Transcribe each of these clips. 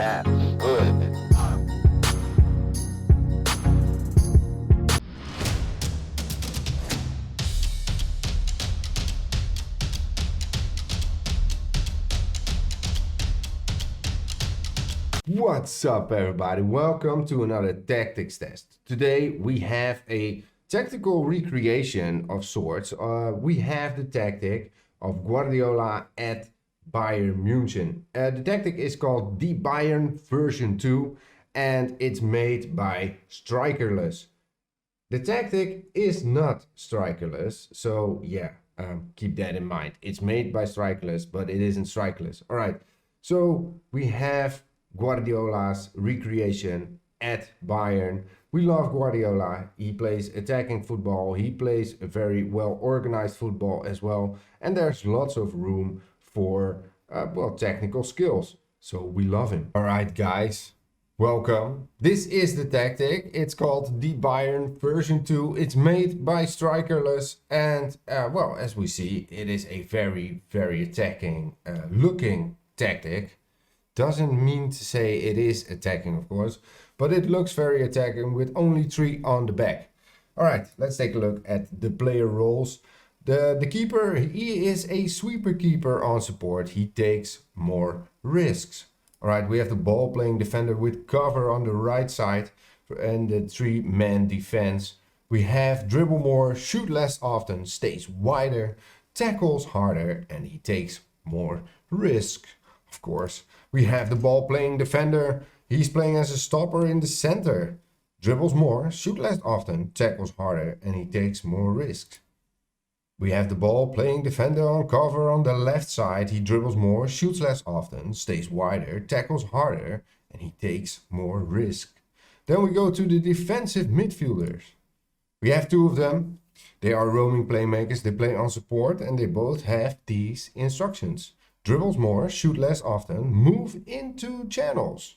bad, good. What's up, everybody? Welcome to another tactics test. Today we have a tactical recreation of sorts. We have the tactic of Guardiola at Bayern Munich. The tactic is called the Bayern version 2 and it's made by strikerless. The tactic is not strikerless, so yeah, keep that in mind. It's made by strikerless, but it isn't strikerless. All right, so we have Guardiola's recreation at Bayern. We love Guardiola. He plays attacking football. He plays a very well organized football as well. And there's lots of room for, technical skills. So we love him. All right, guys, welcome. This is the tactic. It's called the Bayern version 2. It's made by strikerless. And, as we see, it is a very, very attacking looking tactic. Doesn't mean to say it is attacking, of course, but it looks very attacking with only 3 on the back. All right, let's take a look at the player roles. The keeper, he is a sweeper keeper on support. He takes more risks. All right, we have the ball playing defender with cover on the right side and the 3-man defense. We have dribble more, shoot less often, stays wider, tackles harder, and he takes more risk. Of course, we have the ball playing defender. He's playing as a stopper in the center. Dribbles more, shoot less often, tackles harder, and he takes more risks. We have the ball playing defender on cover on the left side. He dribbles more, shoots less often, stays wider, tackles harder, and he takes more risk. Then we go to the defensive midfielders. We have 2 of them. They are roaming playmakers. They play on support and they both have these instructions. Dribbles more, shoot less often, move into channels,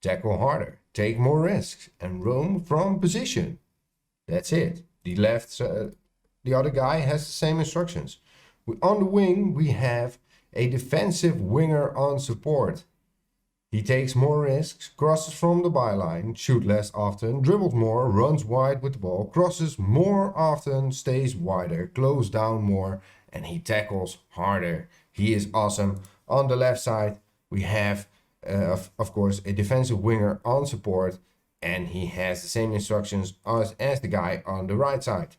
tackle harder, take more risks, and roam from position. That's it. The other guy has the same instructions. On the wing, we have a defensive winger on support. He takes more risks, crosses from the byline, shoot less often, dribbles more, runs wide with the ball, crosses more often, stays wider, close down more, and he tackles harder. He is awesome. On the left side, we have, of course, a defensive winger on support, and he has the same instructions as the guy on the right side.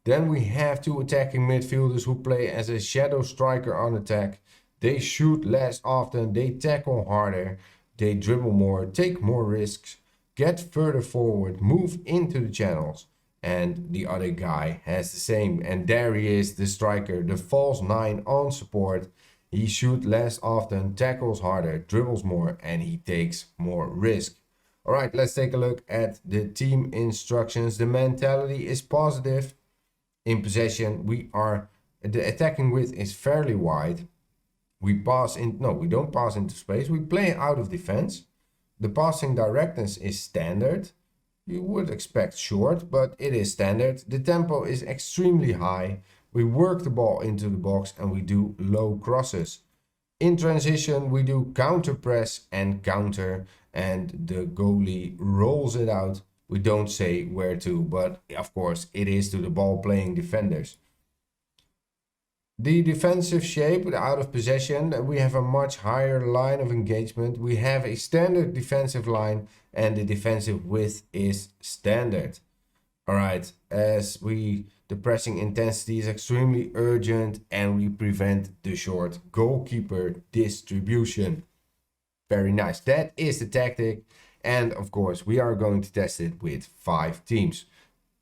Then we have 2 attacking midfielders who play as a shadow striker on attack. They shoot less often, they tackle harder, they dribble more, take more risks, get further forward, move into the channels. And the other guy has the same. And there he is, the striker, the false 9 on support. He shoots less often, tackles harder, dribbles more, and he takes more risk. All right, let's take a look at the team instructions. The mentality is positive. In possession, the attacking width is fairly wide. We don't pass into space. We play out of defense. The passing directness is standard. You would expect short, but it is standard. The tempo is extremely high. We work the ball into the box and we do low crosses. In transition, we do counter press and counter, and the goalie rolls it out. We don't say where to, but of course it is to the ball playing defenders. The defensive shape, out of possession, we have a much higher line of engagement. We have a standard defensive line and the defensive width is standard. All right, the pressing intensity is extremely urgent and we prevent the short goalkeeper distribution. Very nice. That is the tactic. And of course, we are going to test it with 5 teams.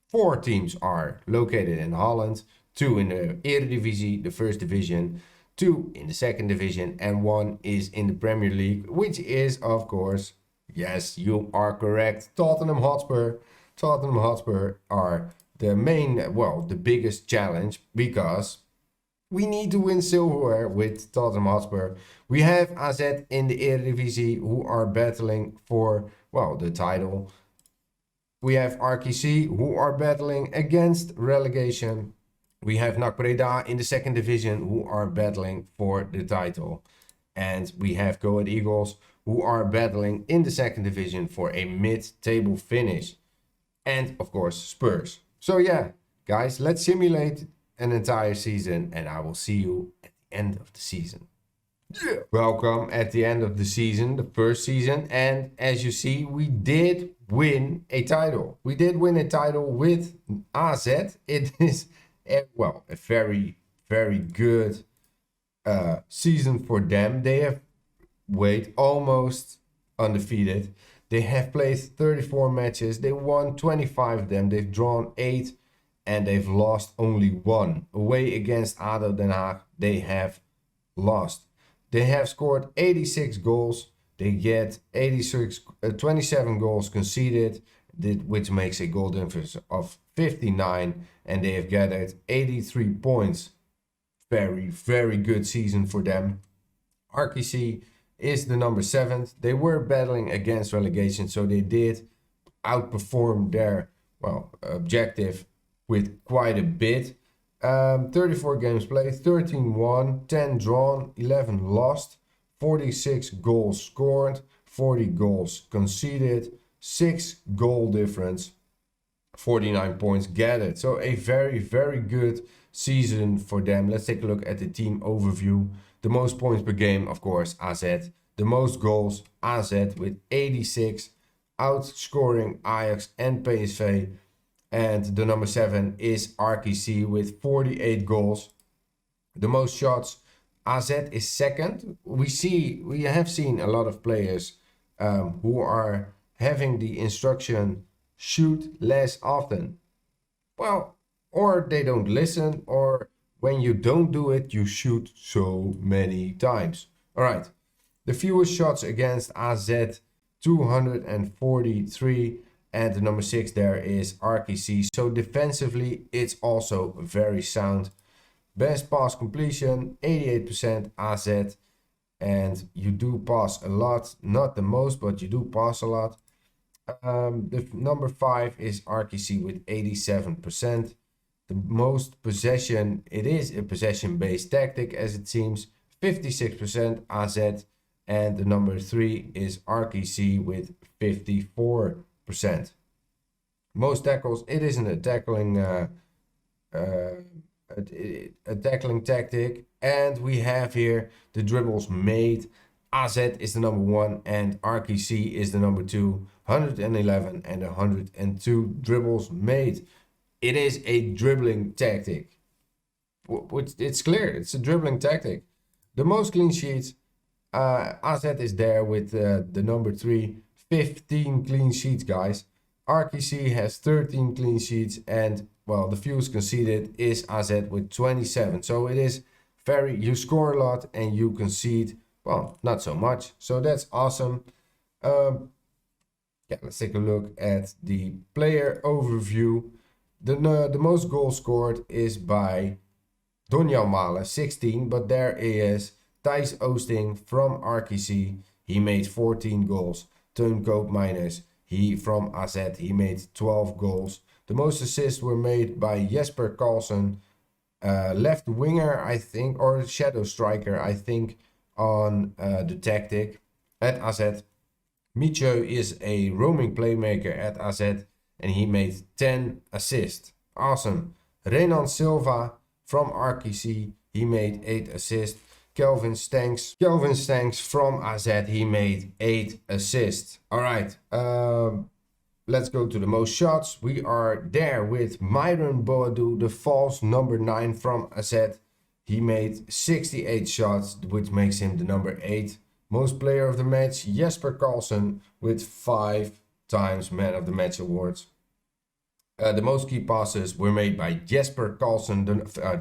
4 teams are located in Holland, 2 in the Eredivisie, the first division, 2 in the second division, and 1 is in the Premier League, which is, of course, yes, you are correct, Tottenham Hotspur. Tottenham Hotspur are the biggest challenge because we need to win silverware with Tottenham Hotspur. We have AZ in the Eredivisie who are battling for, the title. We have RKC who are battling against relegation. We have NAC Breda in the second division who are battling for the title. And we have 𝐥𝐢𝐤𝐞 who are battling in the second division for a mid-table finish. And of course, Spurs. So yeah, guys, let's simulate an entire season and I will see you at the end of the season. Yeah. Welcome at the end of the season, the first season. And as you see, we did win a title. We did win a title with AZ. It is, a very, very good season for them. They have almost undefeated. They have played 34 matches. They won 25 of them. They've drawn 8 and they've lost only 1. Away against ADO Den Haag, they have lost. They have scored 86 goals. They get 27 goals conceded, which makes a goal difference of 59. And they have gathered 83 points. Very, very good season for them. RKC is the number 7. They were battling against relegation, so they did outperform their objective with quite a bit. 34 games played, 13 won, 10 drawn, 11 lost, 46 goals scored, 40 goals conceded, 6 goal difference, 49 points gathered. So a very, very good season for them. Let's take a look at the team overview. The most points per game, of course, AZ. The most goals, AZ with 86, outscoring Ajax and PSV. And the number 7 is RKC with 48 goals. The most shots, AZ is second. We have seen a lot of players who are having the instruction shoot less often. Well, or they don't listen, or when you don't do it, you shoot so many times. All right, the fewest shots against AZ, 243. And the number 6 there is RKC. So defensively, it's also very sound. Best pass completion, 88% AZ. And you do pass a lot. Not the most, but you do pass a lot. The number 5 is RKC with 87%. The most possession, it is a possession-based tactic as it seems. 56% AZ. And the number 3 is RKC with 54%. Most tackles, it isn't a tackling tactic, and we have here the dribbles made. AZ is the number 1 and RKC is the number 2, 111 and 102 dribbles made. It is a dribbling tactic. It's clear, it's a dribbling tactic. The most clean sheets, AZ is there with the number 3, 15 clean sheets, guys. RKC has 13 clean sheets and, the fewest conceded is AZ with 27. So it is you score a lot and you concede, not so much. So that's awesome. Let's take a look at the player overview. The most goals scored is by Donjan Malen, 16, but there is Thijs Oosting from RKC. He made 14 goals. Teun Koopmeiners, from AZ, he made 12 goals. The most assists were made by Jesper Karlsson, left winger, I think, or shadow striker, I think, on the tactic at AZ. 𝐦𝐤𝐤 is a roaming playmaker at AZ, and he made 10 assists. Awesome. Renan Silva from RKC, he made 8 assists. Kelvin Stanks from AZ, he made 8 assists. All right, let's go to the most shots. We are there with Myron Boadu, the false number 9 from AZ. He made 68 shots, which makes him the number 8. Most player of the match, Jesper Karlsson, with 5 times man of the match awards. The most key passes were made by Jesper Karlsson,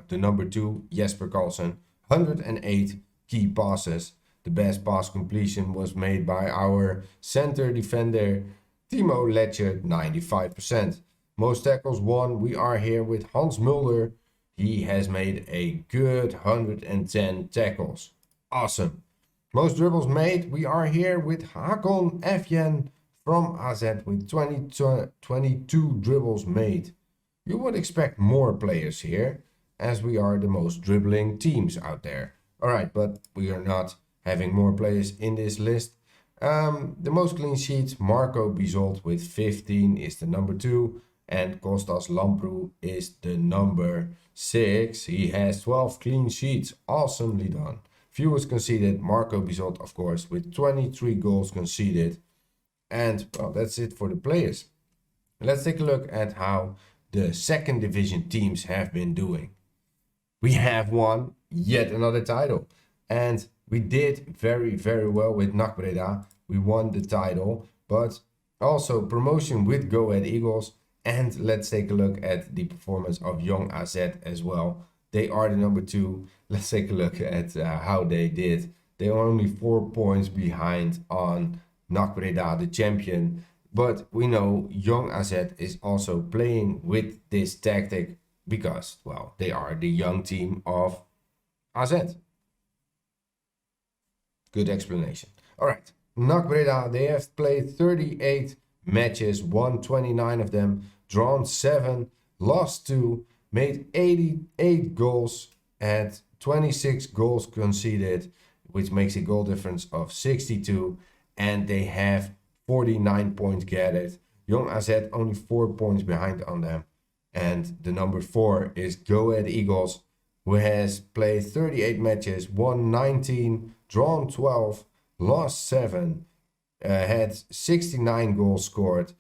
the number 2, Jesper Karlsson. 108 key passes. The best pass completion was made by our center defender Timo Ledger, 95%. Most tackles won, we are here with Hans Mulder. He has made a good 110 tackles. Awesome. Most dribbles made, we are here with Hakon Efjen from AZ with 22 dribbles made. You would expect more players here, as we are the most dribbling teams out there. Alright, but we are not having more players in this list. The most clean sheets, Marco Bizolt with 15 is the number 2. And Kostas Lamprou is the number 6. He has 12 clean sheets. Awesomely done. Fewest conceded, Marco Bizolt, of course, with 23 goals conceded. And, well, that's it for the players. Let's take a look at how the second division teams have been doing. We have won yet another title. And we did very, very well with NAC Breda. We won the title, but also promotion with 𝐥𝐤𝐤𝐿. And let's take a look at the performance of 𝐦𝐤𝐤𝐳 as well. They are the number 2. Let's take a look at how they did. They are only 4 points behind on NAC Breda, the champion. But we know 𝐦𝐤𝐤𝐳 is also playing with this tactic because, well, they are the young team of AZ. Good explanation. All right. NAC Breda, they have played 38 matches, won 29 of them, drawn 7, lost 2, made 88 goals, had 26 goals conceded, which makes a goal difference of 62, and they have 49 points gathered. 𝐦𝐤𝐤𝐳 only 4 points behind on them. And the number 4 is 𝐥𝐤𝐤𝐤𝐿, who has played 38 matches, won 19, drawn 12, lost 7, had 69 goals scored,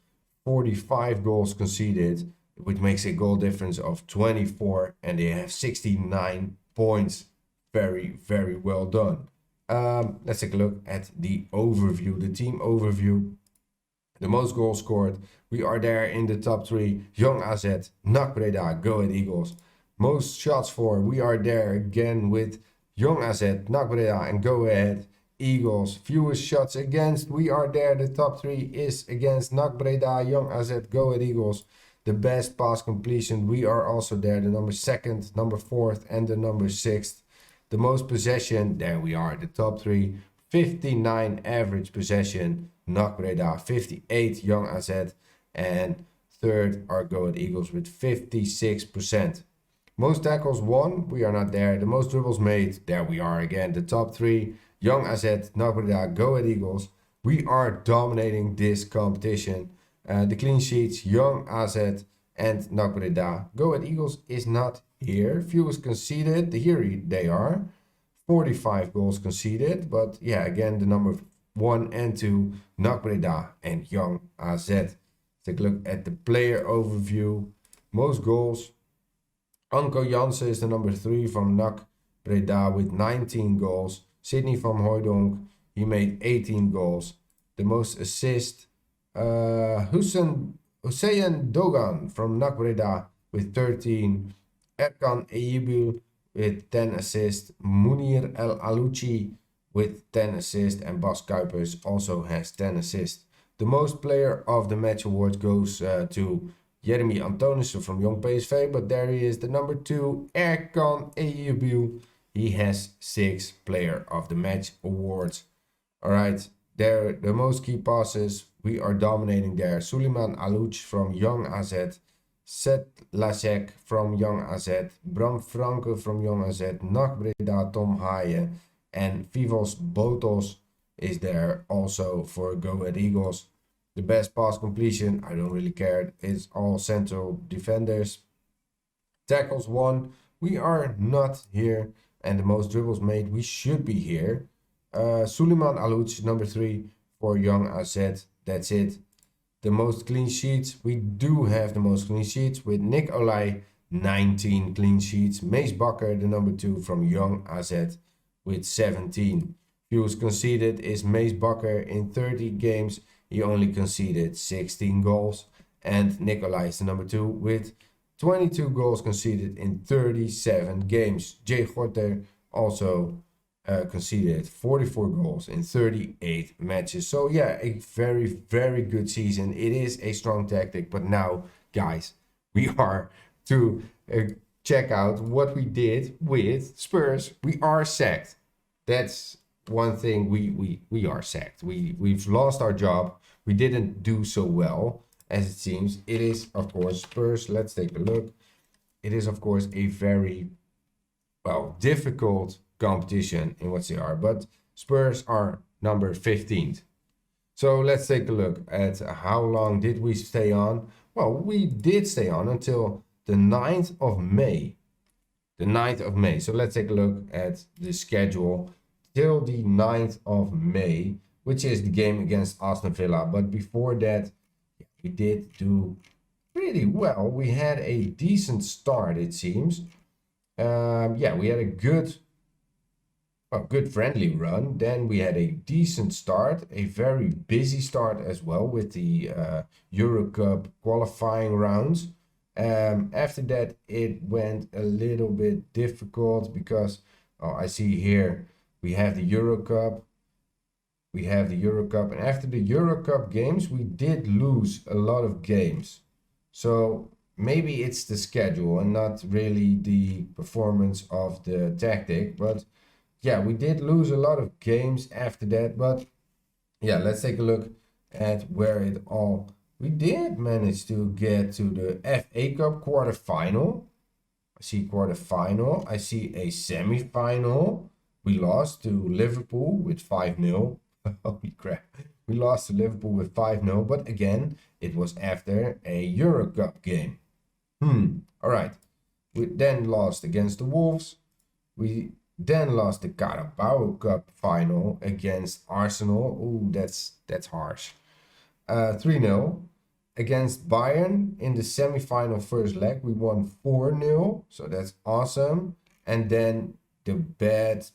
45 goals conceded, which makes a goal difference of 24, and they have 69 points. Very, very well done. Let's take a look at the overview, the team overview. The most goals scored, we are there in the top 3. 𝐦𝐤𝐤𝐳, NAC Breda, 𝐥𝐤𝐤𝐤𝐿. Most shots for, we are there again with 𝐦𝐤𝐤𝐳, NAC Breda, and 𝐥𝐤𝐤𝐤𝐿. Fewest shots against, we are there. The top 3 is against NAC Breda, 𝐦𝐤𝐤𝐳, 𝐥𝐤𝐤𝐤𝐿. The best pass completion, we are also there. The number 2nd, number 4th, and the number 6th. The most possession, there we are, the top 3. 59 average possession, NAC Breda, 58 𝐦𝐤𝐤𝐳, and 3rd are 𝐥𝐤𝐤𝐤𝐤 with 56%. Most tackles won, we are not there. The most dribbles made, there we are again, the top 3. 𝐦𝐤𝐤𝐳, NAC Breda, 𝐥𝐤𝐤𝐤𝐤. We are dominating this competition. The clean sheets, 𝐦𝐤𝐤𝐳 and NAC Breda. 𝐥𝐤𝐤𝐤𝐤 is not here. Fewest conceded, here they are. 45 goals conceded, but yeah, again, the number 1 and 2, NAC Breda and 𝐦𝐤𝐤𝐳. Take a look at the player overview. Most goals, Anko Jansen is the number 3 from NAC Breda with 19 goals. Sidney van Hooijdonk, he made 18 goals. The most assist, Hüseyin Dogan from NAC Breda with 13. Erkan Eyüpül with 10 assists. Munir El Alouchi with 10 assists. And Bas Kuipers also has 10 assists. The most player of the match award goes to Jeremy Antonissen from Jong PSV. But there he is, the number 2, Erkan Eyüpül. He has 6 player of the match awards. Alright, there the most key passes. We are dominating there. Suleiman Alouch from 𝐦𝐤𝐤𝐳. Seth Lasek from 𝐦𝐤𝐤𝐳. Bram Franke from 𝐦𝐤𝐤𝐳. NAC Breda, Tom Haaien. And Vivos Botos is there also for 𝐥𝐤𝐤𝐤𝐿. The best pass completion, I don't really care. It's all central defenders. Tackles won, we are not here. And the most dribbles made, we should be here. Suleiman Alouch, number 3 for 𝐦𝐤𝐤𝐳. That's it. The most clean sheets, we do have the most clean sheets with Nick Olij, 19 clean sheets. Mees Bakker, the number 2 from 𝐦𝐤𝐤𝐳 with 17. Fewest conceded is Mees Bakker in 30 games. He only conceded 16 goals. And Nick Olij is the number 2 with 22 goals conceded in 37 games. 𝐥𝐢𝐤𝐄 also conceded 44 goals in 38 matches. So yeah, a very, very good season. It is a strong tactic. But now, guys, we are to check out what we did with Spurs. We are sacked. That's one thing. We are sacked. We've lost our job. We didn't do so well as it seems. It is, of course, Spurs. Let's take a look. It is, of course, a very, well, difficult competition in what they are. But Spurs are number 15th. So let's take a look at how long did we stay on. Well, we did stay on until the 9th of May. The 9th of May. So let's take a look at the schedule till the 9th of May, which is the game against Aston Villa. But before that, we did do pretty well. We had a decent start, it seems. Yeah, we had a good friendly run. Then we had a decent start, a very busy start as well with the Euro Cup qualifying rounds. After that, it went a little bit difficult because I see here we have the Euro Cup. We have the Euro Cup, and after the Euro Cup games, we did lose a lot of games. So maybe it's the schedule and not really the performance of the tactic, but yeah, we did lose a lot of games after that. But yeah, let's take a look at where it all. We did manage to get to the FA Cup quarterfinal. I see quarterfinal. I see a semi-final. We lost to Liverpool with 5-0. Holy crap. We lost to Liverpool with 5-0. But again, it was after a Euro Cup game. All right. We then lost against the Wolves. We then lost the Carabao Cup final against Arsenal. Ooh, that's harsh. 3-0. Against Bayern in the semi-final first leg, we won 4-0. So that's awesome. And then the bad,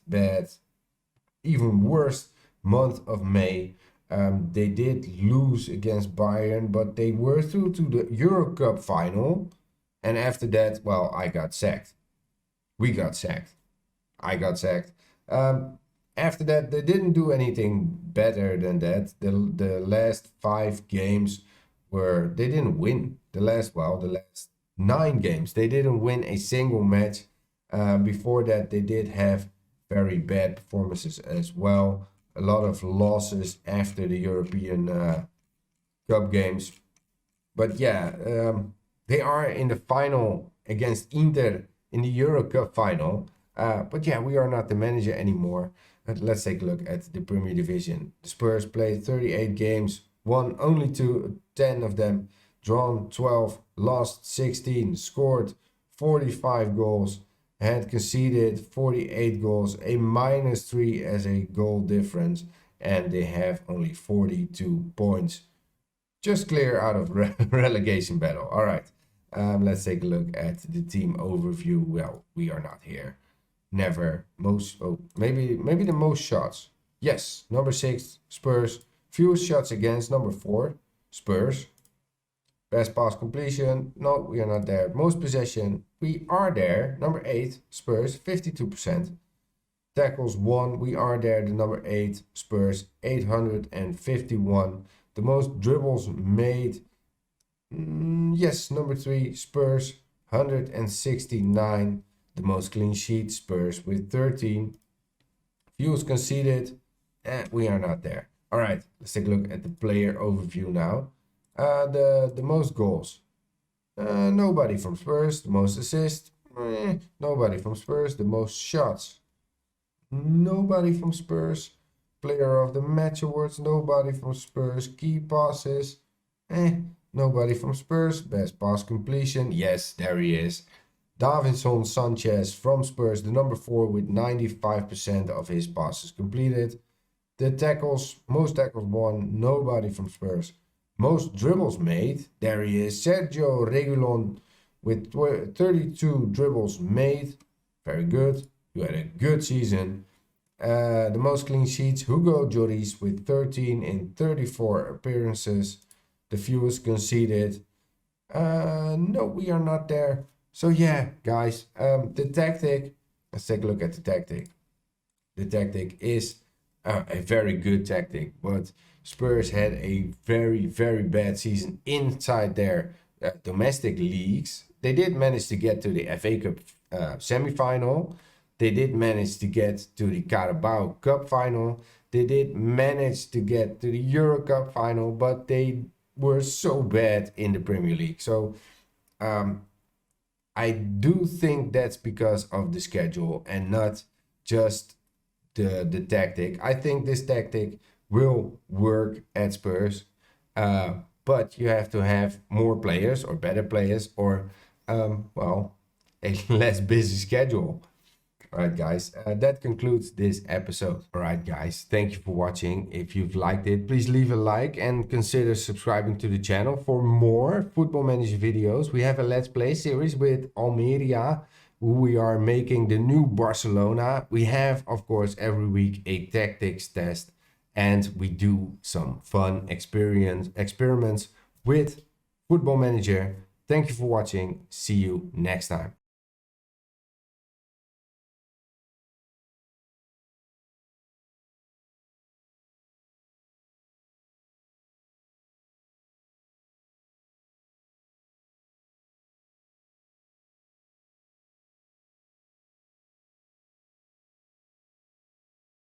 even worse month of May. They did lose against Bayern, but they were through to the Euro Cup final. And after that, well, I got sacked. We got sacked. I got sacked. After that, they didn't do anything better than that. The last 5 games they didn't win. The last 9 games, they didn't win a single match. Before that, they did have very bad performances as well. A lot of losses after the European Cup games. But yeah, they are in the final against Inter in the Euro Cup final. But yeah, we are not the manager anymore. Let's take a look at the Premier Division. The Spurs played 38 games, won only 10 of them, drawn 12, lost 16, scored 45 goals, had conceded 48 goals, a -3 as a goal difference, and they have only 42 points. Just clear out of relegation battle. All right, let's take a look at the team overview. Well, we are not here. Never. Maybe the most shots. Yes, number 6, Spurs. Fewest shots against, number 4, Spurs. Best pass completion, no, we are not there. Most possession, we are there. Number 8, Spurs, 52%. Tackles won, we are there. The number 8, Spurs, 851. The most dribbles made, yes, number 3, Spurs, 169. The most clean sheets, Spurs with 13. Fewest conceded, we are not there. All right, let's take a look at the player overview now. The most goals, nobody from Spurs. The most assists, nobody from Spurs. The most shots, nobody from Spurs. Player of the match awards, nobody from Spurs. Key passes, nobody from Spurs. Best pass completion, yes, there he is. Davinson Sanchez from Spurs, the number 4 with 95% of his passes completed. The tackles, most tackles won, nobody from Spurs. Most dribbles made, there he is, Sergio Reguilon with 32 dribbles made. Very good, you had a good season. The most clean sheets, 𝐥𝐤𝐤𝐿 with 13 in 34 appearances. The fewest conceded. No, we are not there. So yeah, guys, the tactic, let's take a look at the tactic. The tactic is a very good tactic, but Spurs had a very bad season inside their domestic leagues. They did manage to get to the FA Cup semi-final. They did manage to get to the Carabao Cup final. They did manage to get to the Euro Cup final, but they were so bad in the Premier League. So I do think that's because of the schedule and not just the tactic. I think this tactic will work at Spurs, but you have to have more players or better players, or well, a less busy schedule. All right, guys, that concludes this episode. All right, guys, thank you for watching. If you've liked it, please leave a like and consider subscribing to the channel for more Football Manager videos. We have a Let's Play series with 𝐦𝐤𝐤𝐿, who we are making the new Barcelona. We have, of course, every week a tactics test, and we do some fun experiments with Football Manager. Thank you for watching. See you next time.